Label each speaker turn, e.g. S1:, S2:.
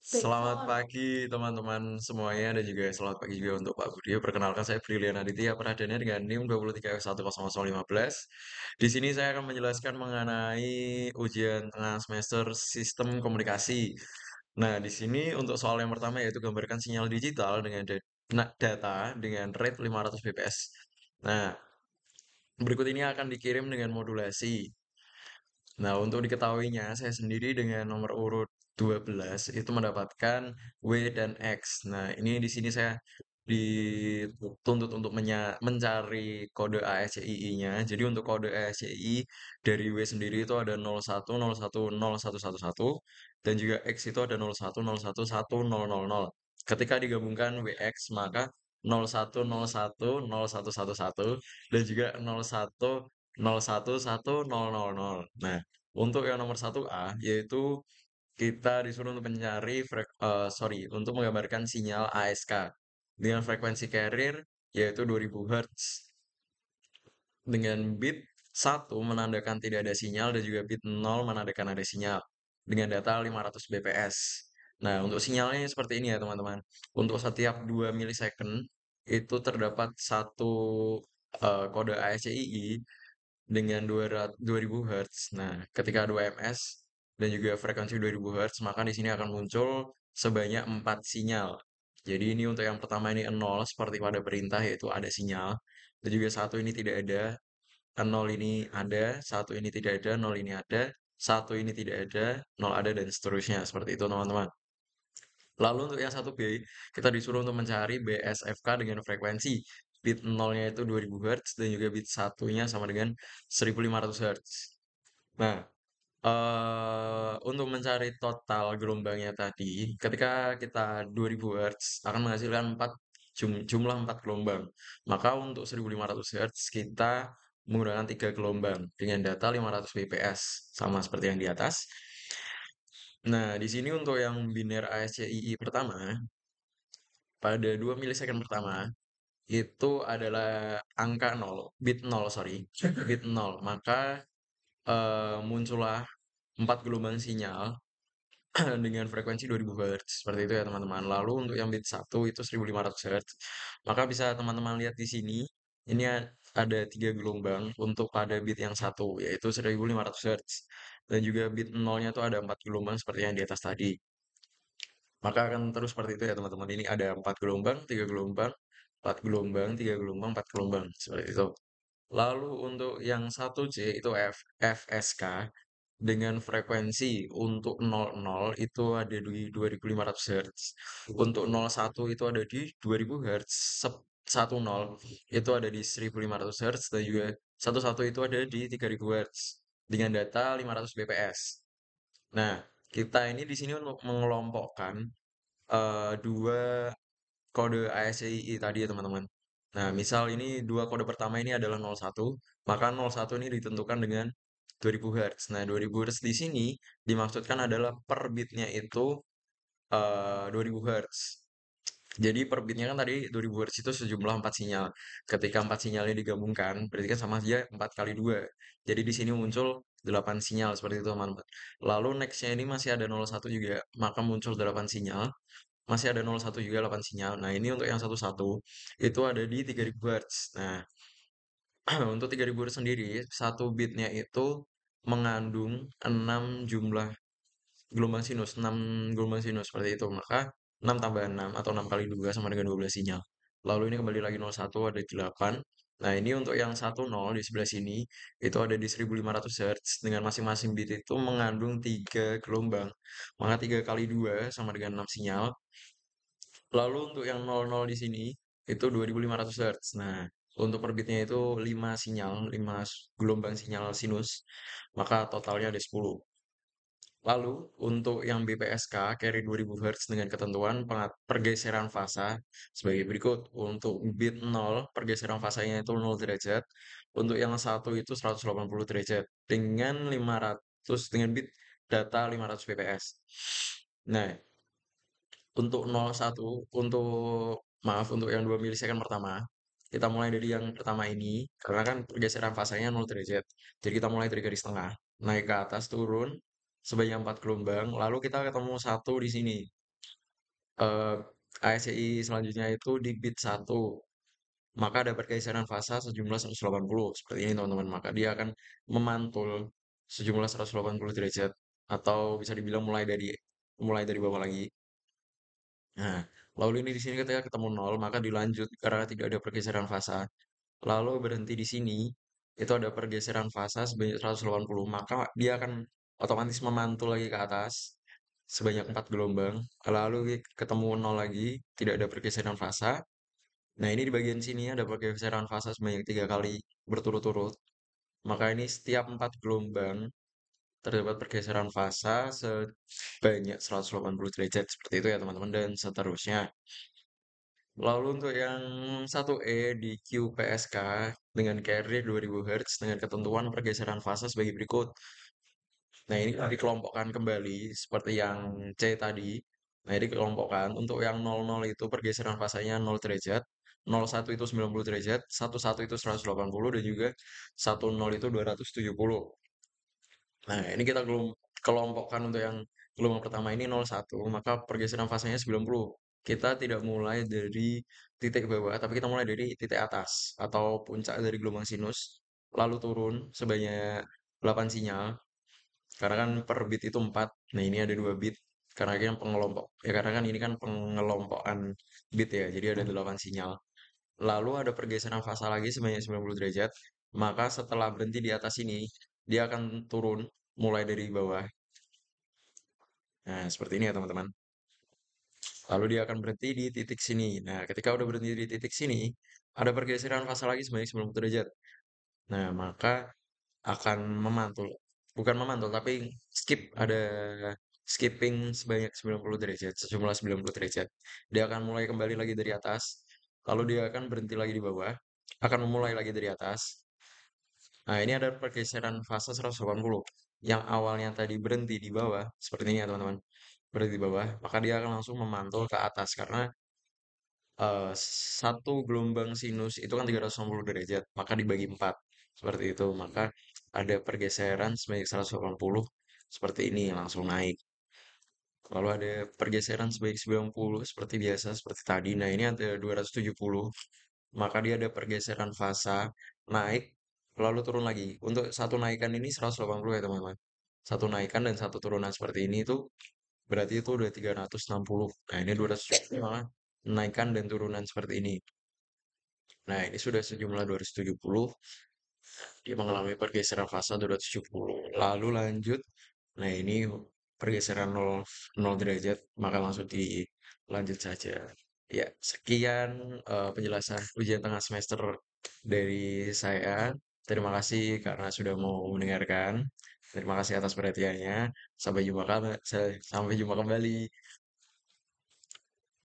S1: Selamat
S2: Backsound.
S1: pagi teman-teman semuanya dan juga selamat pagi juga untuk Pak Budi. Perkenalkan saya Brilian Aditya Pradana dengan NIM 23F10015. Di sini saya akan menjelaskan mengenai ujian tengah semester Sistem Komunikasi. Nah, di sini untuk soal yang pertama yaitu gambarkan sinyal digital dengan data dengan rate 500 bps. Nah, berikut ini akan dikirim dengan modulasi. Nah, untuk diketahuinya, saya sendiri dengan nomor urut 12 itu mendapatkan W dan X. Nah, ini di sini saya dituntut untuk mencari kode ASCII-nya. Jadi untuk kode ASCII dari W sendiri itu ada 01010111 dan juga X itu ada 01011000. Ketika digabungkan WX maka 01010111 dan juga 01011000. Nah, untuk yang nomor 1A, yaitu kita disuruh untuk untuk menggambarkan sinyal ASK dengan frekuensi carrier yaitu 2000 Hz. Dengan bit 1 menandakan tidak ada sinyal dan juga bit 0 menandakan ada sinyal dengan data 500 bps. Nah, untuk sinyalnya seperti ini ya teman-teman. Untuk setiap 2 milisecond itu terdapat satu kode ASCII dengan 2000 Hz. Nah, ketika 2 ms dan juga frekuensi 2000 Hz, maka di sini akan muncul sebanyak 4 sinyal. Jadi ini untuk yang pertama ini 0 seperti pada perintah yaitu ada sinyal. Dan juga satu ini tidak ada, 0 ini ada, satu ini tidak ada, 0 ini ada, satu ini tidak ada, 0 ada dan seterusnya. Seperti itu teman-teman. Lalu untuk yang satu B, kita disuruh untuk mencari BSFK dengan frekuensi bit 0-nya itu 2000 Hz dan juga bit satunya sama dengan 1500 Hz. Nah, untuk mencari total gelombangnya tadi, ketika kita 2000 Hz akan menghasilkan 4 jumlah 4 gelombang. Maka untuk 1500 Hz kita menggunakan 3 gelombang dengan data 500 bps sama seperti yang di atas. Nah, di sini untuk yang biner ASCII pertama, pada 2 milisecond pertama, itu adalah angka 0, bit 0, sorry, bit 0. Maka muncullah 4 gelombang sinyal dengan frekuensi 2000 Hz. Seperti itu ya teman-teman. Lalu untuk yang bit 1 itu 1500 Hz. Maka bisa teman-teman lihat di sini, ini ada 3 gelombang untuk pada bit yang satu, yaitu 1500 Hz. Dan juga bit 0-nya itu ada 4 gelombang seperti yang di atas tadi. Maka akan terus seperti itu ya teman-teman. Ini ada 4 gelombang, 3 gelombang, 4 gelombang, 3 gelombang, 4 gelombang. Seperti itu. Lalu untuk yang satu C itu FSK dengan frekuensi untuk 00 itu ada di 2500 Hz. Untuk 01 itu ada di 2000 Hz. 10 itu ada di 1500 Hz dan juga 11 itu ada di 3000 Hz dengan data 500 bps. Nah, kita ini di sini untuk mengelompokkan dua kode ASCII tadi ya teman-teman. Nah, misal ini dua kode pertama ini adalah 01, maka 01 ini ditentukan dengan 2000 Hz. Nah, 2000 Hz di sini dimaksudkan adalah per bitnya itu 2000 Hz. Jadi per bitnya kan tadi 2000 Hz itu sejumlah 4 sinyal. Ketika 4 sinyalnya digabungkan, berarti kan sama aja 4 kali 2. Jadi di sini muncul 8 sinyal seperti itu teman-teman. Lalu nextnya ini masih ada 01 juga, maka muncul 8 sinyal. Masih ada 01 juga 8 sinyal. Nah, ini untuk yang 11 itu ada di 3000 Hz. Nah, untuk 3000 Hz sendiri, satu bitnya itu mengandung 6 jumlah gelombang sinus, 6 gelombang sinus seperti itu. Maka 6 tambah 6 atau 6 kali 2 sama dengan 12 sinyal. Lalu ini kembali lagi 01 ada 8. Nah, ini untuk yang 10 di sebelah sini itu ada di 1500 Hz dengan masing-masing bit itu mengandung 3 gelombang. Maka 3 kali 2 sama dengan 6 sinyal. Lalu untuk yang 00 di sini itu 2500 Hz. Nah, untuk perbitnya itu 5 sinyal, 5 gelombang sinyal sinus, maka totalnya ada 10. Lalu untuk yang BPSK carry 2000 Hz dengan ketentuan pergeseran fasa sebagai berikut. Untuk bit 0 pergeseran fasanya itu 0 derajat. Untuk yang satu itu 180 derajat dengan 500 dengan bit data 500 bps. Nah, untuk 01, maaf, untuk yang 2 milisecond pertama, kita mulai dari yang pertama ini, karena kan pergeseran fasanya 0 derajat. Jadi kita mulai dari garis tengah, naik ke atas, turun, sebanyak 4 gelombang, lalu kita ketemu satu di sini. eh, ASCI selanjutnya itu di bit 1, maka ada pergeseran fasa sejumlah 180 seperti ini teman-teman. Maka dia akan memantul sejumlah 180 derajat atau bisa dibilang mulai dari bawah lagi. Nah, lalu ini di sini ketika ketemu nol maka dilanjut karena tidak ada pergeseran fasa. Lalu berhenti di sini, itu ada pergeseran fasa sebanyak 180, maka dia akan otomatis memantul lagi ke atas sebanyak 4 gelombang. Lalu ketemu nol lagi, tidak ada pergeseran fasa. Nah, ini di bagian sini ada pergeseran fasa sebanyak 3 kali berturut-turut. Maka ini setiap 4 gelombang terdapat pergeseran fasa sebanyak 180 derajat. Seperti itu ya teman-teman, dan seterusnya. Lalu untuk yang 1E di QPSK dengan carrier 2000 Hz dengan ketentuan pergeseran fase sebagai berikut. Nah, ini dikelompokkan kembali seperti yang C tadi. Nah, ini dikelompokkan untuk yang 00 itu pergeseran fasenya 0 derajat, 01 itu 90 derajat, 11 itu 180 dan juga 10 itu 270. Nah, ini kita kelompokkan untuk yang gelombang pertama ini 01, maka pergeseran fasenya 90. Kita tidak mulai dari titik bawah, tapi kita mulai dari titik atas atau puncak dari gelombang sinus, lalu turun sebanyak 8 sinyal. Karena kan per bit itu 4. Nah, ini ada 2 bit. Karena ini kan pengelompok. Ya, karena kan ini kan pengelompokan bit ya. Jadi ada 8 sinyal. Lalu ada pergeseran fasa lagi sebanyak 90 derajat. Maka setelah berhenti di atas ini, dia akan turun mulai dari bawah. Nah, seperti ini ya teman-teman. Lalu dia akan berhenti di titik sini. Nah, ketika udah berhenti di titik sini, ada pergeseran fasa lagi sebanyak 90 derajat. Nah, maka akan memantul. Bukan memantul, tapi ada skipping sebanyak 90 derajat, sejumlah 90 derajat. Dia akan mulai kembali lagi dari atas, lalu dia akan berhenti lagi di bawah, akan memulai lagi dari atas. Nah, ini ada pergeseran fase 180. Yang awalnya tadi berhenti di bawah, seperti ini ya teman-teman. Berhenti di bawah, maka dia akan langsung memantul ke atas karena eh, satu gelombang sinus itu kan 360 derajat, maka dibagi 4. Seperti itu, maka ada pergeseran sebanyak 180 seperti ini langsung naik. Lalu ada pergeseran sebanyak 90 seperti biasa seperti tadi. Nah, ini ada 270, maka dia ada pergeseran fasa naik lalu turun lagi. Untuk satu naikan ini 180 ya teman-teman. Satu naikan dan satu turunan seperti ini itu berarti itu udah 360. Nah, ini 270 malah naikan dan turunan seperti ini. Nah, ini sudah sejumlah 270. Dia mengalami pergeseran fasa 270. Lalu lanjut. Nah, ini pergeseran 0 derajat, maka langsung dilanjut saja. Ya, sekian penjelasan ujian tengah semester dari saya. Terima kasih karena sudah mau mendengarkan. Terima kasih atas perhatiannya. Sampai jumpa kembali.